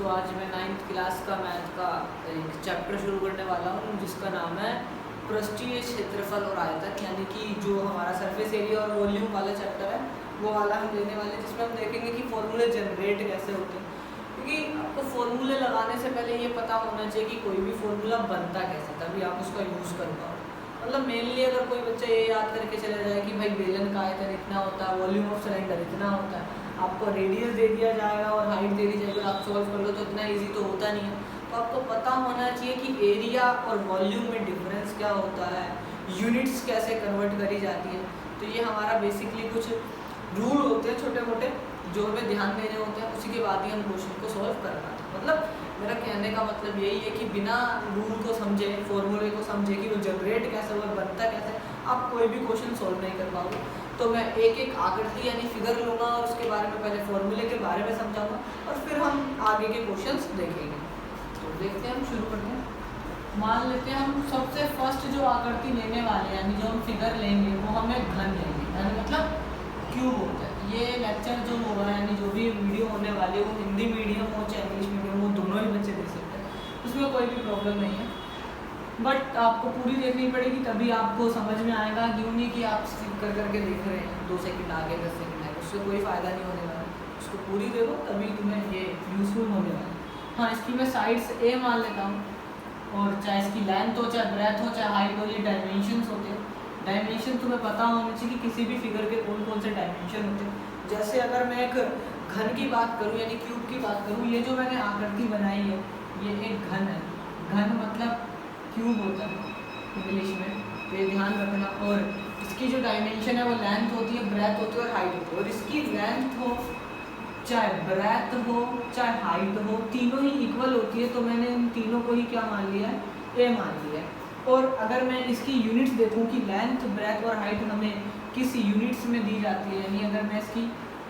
आज मैं 9th class का मैथ का एक चैप्टर शुरू करने वाला हूँ जिसका नाम है पृष्ठीय क्षेत्रफल और आयतन, यानी कि जो हमारा सरफेस एरिया और वॉल्यूम वाला चैप्टर है वो वाला हम लेने वाले हैं, जिसमें हम देखेंगे कि फॉर्मूले जनरेट कैसे होते हैं। क्योंकि आपको फॉर्मूले लगाने से पहले ये पता होना चाहिए कि कोई भी फॉर्मूला बनता कैसे, तभी आप उसका यूज़ कर पाओ। मतलब मेनली अगर कोई बच्चा ये याद करके चला जाए कि भाई बेलन का आयतन इतना होता है, वॉल्यूम ऑफ सिलेंडर इतना होता है, आपको रेडियस दे दिया जाएगा और हाइट दे दी जाएगी, आप सॉल्व कर लो, तो इतना इजी तो होता नहीं है। तो आपको पता होना चाहिए कि एरिया और वॉल्यूम में डिफरेंस क्या होता है, यूनिट्स कैसे कन्वर्ट करी जाती है। तो ये हमारा बेसिकली कुछ रूल होते हैं छोटे मोटे जो हमें ध्यान देने होते हैं, उसी के बाद ही हम क्वेश्चन को सॉल्व करना था। मतलब मेरा कहने का मतलब यही है कि बिना रूल को समझे, फॉर्मूले को समझे कि वो जनरेट कैसे हुआ, बनता कैसे, आप कोई भी क्वेश्चन सॉल्व नहीं कर पाओगे। तो मैं एक एक आकृति यानी फिगर लूँगा और उसके बारे में पहले फॉर्मूले के बारे में समझाऊंगा और फिर हम आगे के क्वेश्चंस देखेंगे। तो देखते हैं, हम शुरू करते हैं। मान लेते हैं हम सबसे फर्स्ट जो आकृति लेने वाले हैं, यानी जो हम फिगर लेंगे वो हमें घन लेंगे, यानी मतलब क्यूब होता है। ये लेक्चर जो होगा, यानी जो भी वीडियो होने वाली है वो हिंदी मीडियम हो चाहे इंग्लिश मीडियम हो, दोनों ही बच्चे देख सकते हैं, उसमें कोई भी प्रॉब्लम नहीं है। बट आपको पूरी देखनी पड़ेगी, तभी आपको समझ में आएगा। यूँ नहीं कि आप स्किप कर करके देख रहे हैं 2 सेकंड आगे 10 सेकंड आगे, उससे कोई फ़ायदा नहीं होने वाला। उसको पूरी देखो तभी तुम्हें ये यूज़फुल होने वाला है। हाँ, इसकी मैं साइड्स ए मान लेता हूँ, और चाहे इसकी लेंथ हो, चाहे ब्रेथ हो, चाहे हाइट हो, ये डायमेंशंस होते हैं। डायमेंशन तुम्हें पता होना चाहिए कि किसी भी फिगर के कौन कौन से डायमेंशन होते हैं। जैसे अगर मैं एक घन की बात करूँ यानी क्यूब की बात करूँ, ये जो मैंने आकृति बनाई है ये एक घन है। घन मतलब क्यूब होता है इंग्लिश में, तो ये ध्यान रखना। और इसकी जो डायमेंशन है वो लेंथ होती है, ब्रेथ होती है और हाइट होती है। और इसकी लेंथ हो चाहे ब्रेथ हो चाहे हाइट हो, तीनों ही इक्वल होती है। तो मैंने इन तीनों को ही क्या मान लिया है, ए मान लिया है। और अगर मैं इसकी यूनिट्स देखूं कि लेंथ ब्रेथ और हाइट हमें किस यूनिट्स में दी जाती है, यानी अगर मैं इसकी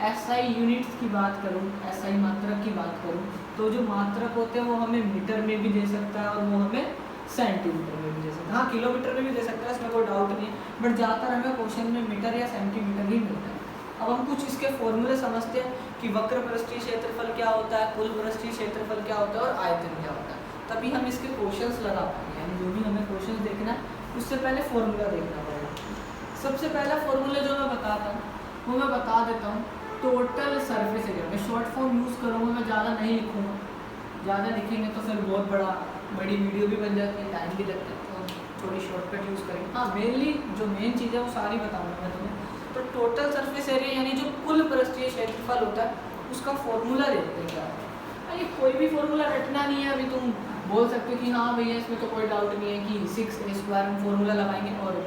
एसआई यूनिट्स की बात करूं, एसआई मात्रक की बात करूं, तो जो मात्रक होते हैं वो हमें मीटर में भी दे सकता है और वो हमें सेंटीमीटर में भी दे सकता है। हाँ, किलोमीटर में भी दे सकता है, इसमें कोई डाउट नहीं है, बट ज़्यादातर हमें क्वेश्चन में मीटर या सेंटीमीटर ही मिलता है। अब हम कुछ इसके फॉर्मूले समझते हैं कि वक्र पृष्ठीय क्षेत्रफल क्या होता है, कुल पृष्ठीय क्षेत्रफल क्या होता है और आयतन क्या होता है, तभी हम इसके क्वेश्चंस लगा पाएंगे। यानी जो भी हमें क्वेश्चंस देखना है उससे पहले फॉर्मूला देखना पड़ेगा। सबसे पहला फॉर्मूला जो मैं बताता हूँ वो मैं बता देता हूँ, टोटल सरफेस एरिया। मैं शॉर्ट फॉर्म यूज़ करूँगा, मैं ज़्यादा नहीं लिखूँगा, ज़्यादा लिखेंगे तो फिर बहुत बड़ी वीडियो भी बन जाती है, टाइम भी लगता है, तो थोड़ी शॉर्टकट यूज़ करेंगे। हाँ, मेनली जो मेन चीज़ है वो सारी बताऊँगा मैं तुम्हें। तो टोटल सरफेस एरिया यानी जो कुल पृष्ठीय क्षेत्रफल होता है उसका फॉर्मूला देखते हैं क्या है। ये कोई भी फॉर्मूला रटना नहीं है। अभी तुम बोल सकते हो कि हाँ भैया इसमें तो कोई डाउट नहीं है कि 6a² में फॉर्मूला लगाएंगे और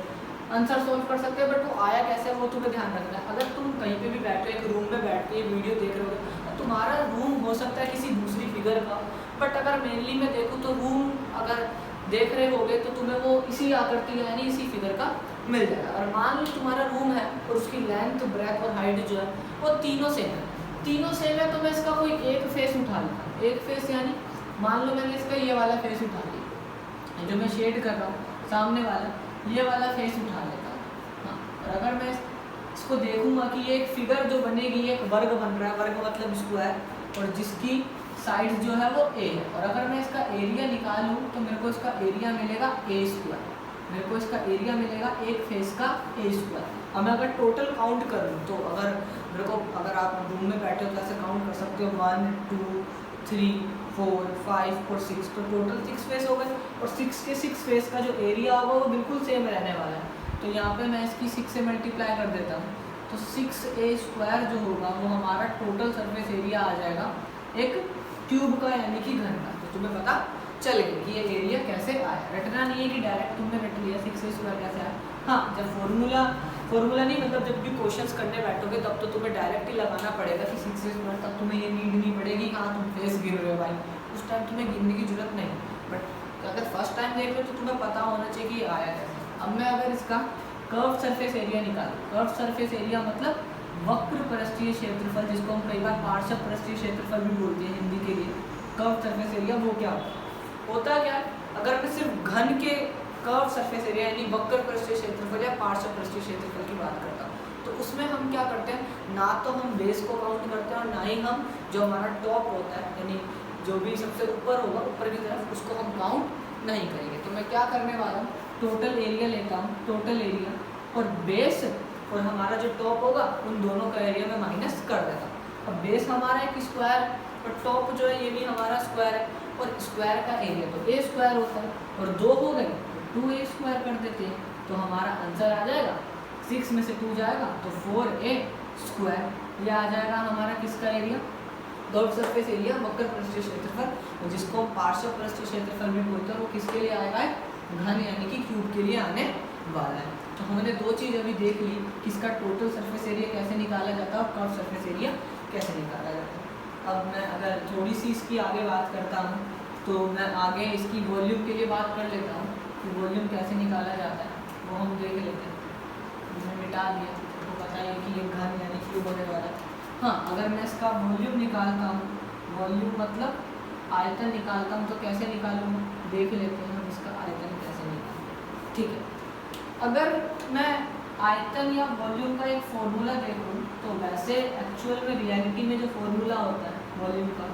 आंसर सॉल्व कर सकते हैं, बट वो आया कैसे वो तुम्हें ध्यान रखना है। अगर तुम कहीं पे भी बैठे एक रूम में बैठ के ये वीडियो देख रहे हो तो तुम्हारा रूम हो सकता है किसी दूसरी फिगर का, बट अगर मेनली मैं देखूँ तो रूम अगर देख रहे होगे तो तुम्हें वो इसी आकृति का यानी इसी फिगर का मिल जाएगा। और मान लो तुम्हारा रूम है और उसकी लेंथ ब्रेथ और हाइट जो है वो तीनों सेम है, तीनों सेम है, तो मैं इसका कोई एक फेस उठा लेता हूँ। एक फेस यानी मान लो मैंने इसका ये वाला फेस उठा लिया, जो मैं शेड कर रहा हूँ सामने वाला, ये वाला फेस उठा लेता हूँ। हाँ, और अगर मैं इसको देखूंगा कि ये एक फिगर जो बनेगी, एक वर्ग बन रहा है, वर्ग मतलब स्क्वायर, और जिसकी साइड जो है वो ए है, और अगर मैं इसका एरिया निकालूँ तो मेरे को इसका एरिया मिलेगा a²। मेरे को इसका एरिया मिलेगा एक फेस का a²। अब मैं अगर टोटल काउंट करूँ तो अगर आप रूम में बैठे हो तो ऐसे काउंट कर सकते हो 1 2 3 4 5 और 6, तो टोटल 6 फेस हो गए। और 6 के 6 फेस का जो एरिया होगा वो बिल्कुल सेम रहने वाला है। तो यहाँ पे मैं इसकी 6 से मल्टीप्लाई कर देता हूँ, तो 6a² जो होगा वो हमारा टोटल सरफेस एरिया आ जाएगा एक ट्यूब का यानी कि घन का। तो तुम्हें पता चल गया कि ये एरिया कैसे आया। रटना नहीं है कि डायरेक्ट तुमने रट लिया 6a² कैसे आया। हाँ, जब फॉर्मूला नहीं मतलब जब भी क्वेश्चंस करने बैठोगे तब तो तुम्हें डायरेक्ट ही लगाना पड़ेगा कि 6a², तब तुम्हें ये नीड नहीं पड़ेगी हाँ तुम फेस गिन रहे हो भाई, उस टाइम तुम्हें गिनने की जरूरत नहीं। बट अगर फर्स्ट टाइम देख रहे हो तो तुम्हें पता होना चाहिए कि आया कैसे। अब मैं अगर इसका कर्व सरफेस एरिया निकालूँ, कर्व सरफेस एरिया मतलब वक्र पृष्ठीय क्षेत्रफल, जिसको हम कई बार पार्श्व पृष्ठीय क्षेत्रफल भी बोलते हैं हिंदी के लिए, कर्व सरफेस एरिया, वो क्या होता है क्या है? अगर मैं सिर्फ घन के कर्व सरफेस एरिया यानी वक्र पृष्ठीय क्षेत्रफल या पार्श्व पृष्ठीय क्षेत्रफल की बात करता हूँ, तो उसमें हम क्या करते हैं, ना तो हम बेस को काउंट करते हैं और ना ही हम जो हमारा टॉप होता है यानी जो भी सबसे ऊपर होगा ऊपर की तरफ उसको हम काउंट नहीं करेंगे। तो मैं क्या करने वाला हूँ, टोटल एरिया लेता हूँ, टोटल एरिया और बेस और हमारा जो टॉप होगा उन दोनों का एरिया में माइनस कर देता हूँ। अब बेस हमारा एक स्क्वायर और टॉप जो है ये भी हमारा स्क्वायर है और स्क्वायर का एरिया तो ए स्क्वायर होता है और 2 हो गए तो 2a स्क्वायर कर देते हैं। तो हमारा आंसर आ जाएगा 6 में से 2 जाएगा तो 4a स्क्वायर। ये आ जाएगा हमारा किसका एरिया, कर्व सरफेस एरिया, वक्र पृष्ठीय क्षेत्रफल, जिसको हम पार्श्व पृष्ठीय क्षेत्रफल भी बोलते हैं। वो किसके लिए आएगा, घन यानी कि क्यूब के लिए आने वाला है। तो हमने 2 चीज़ अभी देख ली, किसका टोटल सरफेस एरिया कैसे निकाला जाता है और कर्व सरफेस एरिया कैसे निकाला जाता है। अब मैं अगर थोड़ी सी इसकी आगे बात करता हूँ तो मैं आगे इसकी वॉल्यूम के लिए बात कर लेता हूँ कि वॉल्यूम कैसे निकाला जाता है, वो हम देख लेते हैं। मैंने मिटा दिया, तो पता है कि ये घन यानी क्यूब होने वाला है। हाँ, अगर मैं इसका वॉल्यूम निकालता हूँ, वॉल्यूम मतलब आयतन निकालता हूँ, तो कैसे निकालूँ देख लेते हैं हम इसका आयतन कैसे निकालते। ठीक है, अगर मैं आयतन या वॉल्यूम का एक फॉर्मूला देखूँ तो वैसे एक्चुअल में रियलिटी में जो फॉर्मूला होता है वॉल्यूम का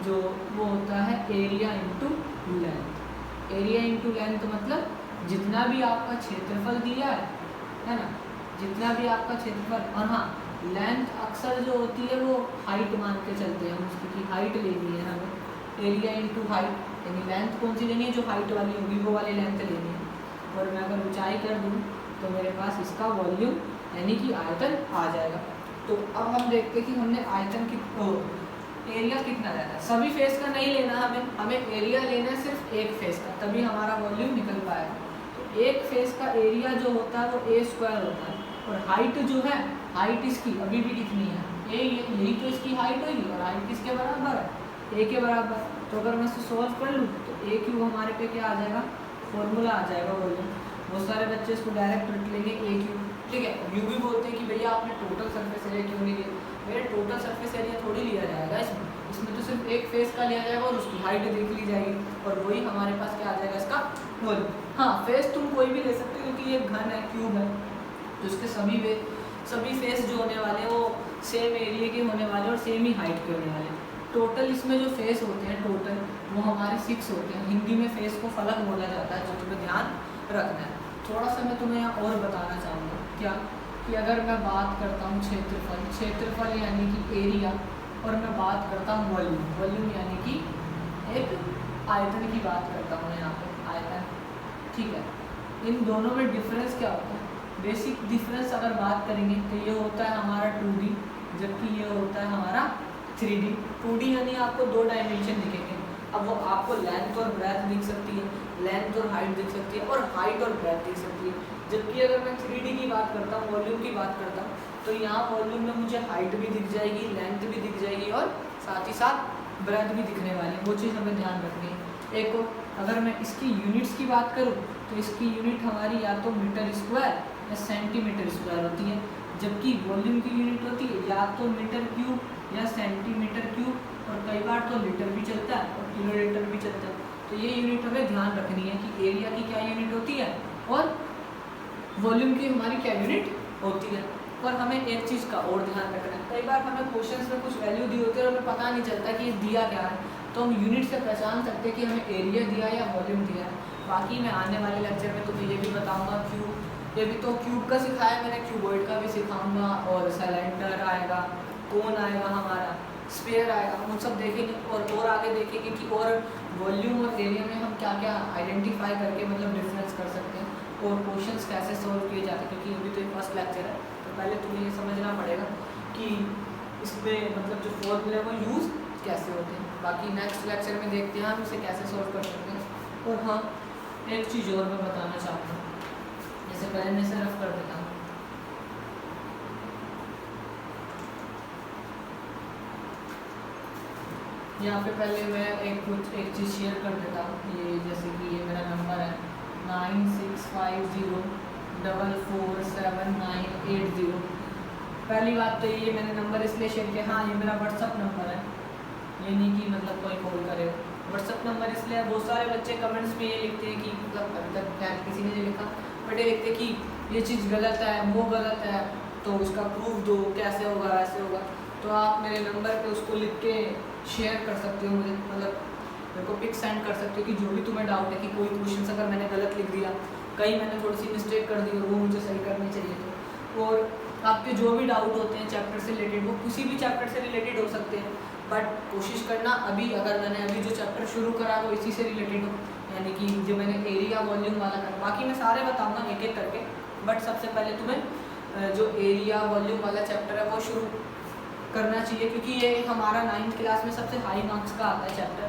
जो वो होता है area into length. Area into length मतलब जितना भी आपका क्षेत्रफल दिया है ना, जितना भी आपका क्षेत्रफल। और हाँ, लेंथ अक्सर जो होती है वो हाइट मान के चलते हैं, उसकी हाइट लेनी है हमें। एरिया इंटू हाइट यानी लेंथ कौन सी लेनी है, जो हाइट वाली होगी वो वाली लेंथ लेनी है। और मैं अगर ऊंचाई कर दूँ तो मेरे पास इसका वॉल्यूम यानी कि आयतन आ जाएगा। तो अब हम देखते हैं कि हमने आयतन की एरिया कितना लेना है। सभी फेस का नहीं लेना हमें एरिया लेना है सिर्फ एक फेस का, तभी हमारा वॉल्यूम निकल पाएगा। तो एक फेस का एरिया जो होता है वो ए स्क्वायर होता है और हाइट जो है, हाइट इसकी अभी भी कितनी है, यही तो इसकी हाइट होगी और हाइट किसके बराबर है, ए के बराबर। तो अगर मैं इसे सॉल्व कर लूँ तो ए क्यू हमारे पे क्या आ जाएगा, फॉर्मूला आ जाएगा वॉल्यूम। बहुत सारे बच्चे इसको डायरेक्ट रट लेंगे ए क्यू। ठीक है, यू भी बोलते हैं कि भैया आपने टोटल सरफेस एरिया क्यों नहीं लिया। मेरे टोटल सरफेस एरिया थोड़ी लिया जाएगा इसमें तो सिर्फ एक फेस का लिया जाएगा और उसकी हाइट देख ली जाएगी और वही हमारे पास क्या आ जाएगा इसका वॉल्यूम। हाँ, फेस तुम कोई भी ले सकते हो क्योंकि ये घन है, क्यूब है, तो इसके सभी फेस जो होने वाले हैं वो सेम एरिया के होने वाले और सेम ही हाइट के होने वाले। टोटल इसमें जो फेस होते हैं टोटल वो हमारे 6 होते हैं। हिंदी में फेस को फलक बोला जाता है, जो तुम्हें ध्यान रखना है। थोड़ा सा मैं तुम्हें यहाँ और बताना चाहूँगा क्या, कि अगर मैं बात करता हूँ क्षेत्रफल यानी कि एरिया, और मैं बात करता हूँ वॉल्यूम यानी कि एक आयतन की बात करता हूँ यहाँ पे, आयतन। ठीक है, इन दोनों में डिफरेंस क्या होता है, बेसिक डिफरेंस अगर बात करेंगे तो ये होता है हमारा 2D, जबकि ये होता है हमारा 3D। 2D यानी आपको 2 डायमेंशन दिखेंगे। अब वो आपको लेंथ और ब्रेथ दिख सकती है, लेंथ और हाइट दिख सकती है और हाइट और ब्रेथ दिख सकती है। जबकि अगर मैं 3D की बात करता हूँ, वॉल्यूम की बात करता हूँ, तो यहाँ वॉल्यूम में मुझे हाइट भी दिख जाएगी, लेंथ भी दिख जाएगी और साथ ही साथ ब्रेथ भी दिखने वाली है। वो चीज़ हमें ध्यान रखनी है। एक अगर मैं इसकी यूनिट्स की बात करूँ तो इसकी यूनिट हमारी या तो मीटर स्क्वायर या सेंटीमीटर स्क्वायर होती है, जबकि वॉल्यूम की यूनिट होती है या तो मीटर क्यूब या सेंटीमीटर क्यूब, और कई बार तो लीटर भी चलता है और किलोमीटर भी चलता है। तो ये यूनिट हमें ध्यान रखनी है कि एरिया की क्या यूनिट होती है और वॉल्यूम की हमारी क्या यूनिट होती है। और हमें एक चीज़ का और ध्यान रखना है, कई बार हमें क्वेश्चंस में कुछ वैल्यू दी होती है और हमें पता नहीं चलता कि ये दिया क्या है, तो हम यूनिट से पहचान सकते हैं कि हमें एरिया दिया या वॉल्यूम दिया है। बाकी मैं आने वाले लेक्चर में तुम्हें ये भी बताऊँगा क्यूब, ये भी तो क्यूब का सिखाया मैंने, क्यूबॉइड का भी सिखाऊँगा और सिलेंडर आएगा, कोन आएगा, हमारा स्फीयर आएगा, हम सब देखेंगे और आगे देखेंगे कि और वॉल्यूम और एरिया में हम क्या क्या आइडेंटिफाई करके मतलब डिफरेंस कर सकते हैं और क्वेश्चंस कैसे सॉल्व किए जाते हैं। क्योंकि अभी तो एक फर्स्ट लेक्चर है, तो पहले तुम्हें ये समझना पड़ेगा कि इसमें मतलब जो फॉर्मूले वो यूज़ कैसे होते हैं। बाकी नेक्स्ट लेक्चर में देखते हैं हम इसे कैसे सॉल्व कर सकते हैं। और हाँ, एक चीज़ और मैं बताना चाहता हूँ, जैसे पहले मैं इसे रफ कर देता हूँ। यहाँ पे पहले मैं एक चीज़ शेयर कर देता हूँ। ये जैसे कि ये मेरा नंबर है 9650447980। पहली बात तो ये मैंने नंबर इसलिए शेयर किया, हाँ ये मेरा व्हाट्सअप नंबर है, ये नहीं कि मतलब कोई कॉल करे। व्हाट्सअप नंबर इसलिए बहुत सारे बच्चे कमेंट्स में ये लिखते हैं कि मतलब अभी तक खैर किसी ने नहीं लिखा, बट ये लिखते कि ये चीज़ गलत है, वो गलत है, तो उसका प्रूफ दो, कैसे होगा वैसे होगा। तो आप मेरे नंबर पे उसको लिख के शेयर कर सकते हो मुझे, मतलब मेरे को पिक सेंड कर सकते हो कि जो भी तुम्हें डाउट है कि कोई क्वेश्चन अगर मैंने गलत लिख दिया, कहीं मैंने थोड़ी सी मिस्टेक कर दी और वो मुझे सही करनी चाहिए थे। और आपके जो भी डाउट होते हैं चैप्टर से रिलेटेड, वो किसी भी चैप्टर से रिलेटेड हो सकते हैं, बट कोशिश करना अभी अगर मैंने अभी जो चैप्टर शुरू करा वो इसी से रिलेटेड हो, यानी कि जो मैंने एरिया वॉल्यूम वाला करा, बाकी मैं सारे बताऊँगा एक एक करके, बट सबसे पहले तुम्हें जो एरिया वॉल्यूम वाला चैप्टर है वो शुरू करना चाहिए, क्योंकि ये हमारा 9th क्लास में सबसे हाई मार्क्स का आता है चैप्टर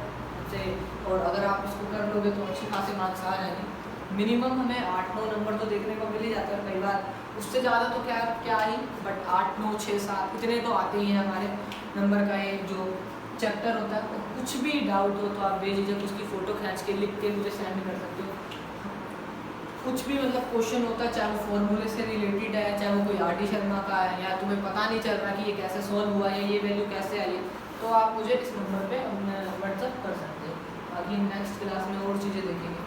से, और अगर आप इसको कर लोगे तो अच्छी खासी मार्क्स आ जाएंगे। मिनिमम हमें 8-9 नंबर तो देखने को मिल ही जाता है, कई बार उससे ज़्यादा तो क्या ही, बट 8, 9, 6, 7 इतने तो आते ही हैं हमारे नंबर का ये जो चैप्टर होता है। तो कुछ भी डाउट हो तो आप बेझिझक उसकी फ़ोटो खींच के लिख के मुझे सेंड कर सकते हो। कुछ भी मतलब क्वेश्चन होता है, चाहे वो फॉर्मूले से रिलेटेड है, चाहे वो कोई आर.डी. शर्मा का है, या तुम्हें पता नहीं चल रहा कि ये कैसे सॉल्व हुआ है, ये वैल्यू कैसे आई है, तो आप मुझे इस नंबर पे व्हाट्सअप कर सकते हो। बाकी नेक्स्ट क्लास में और चीज़ें देखेंगे।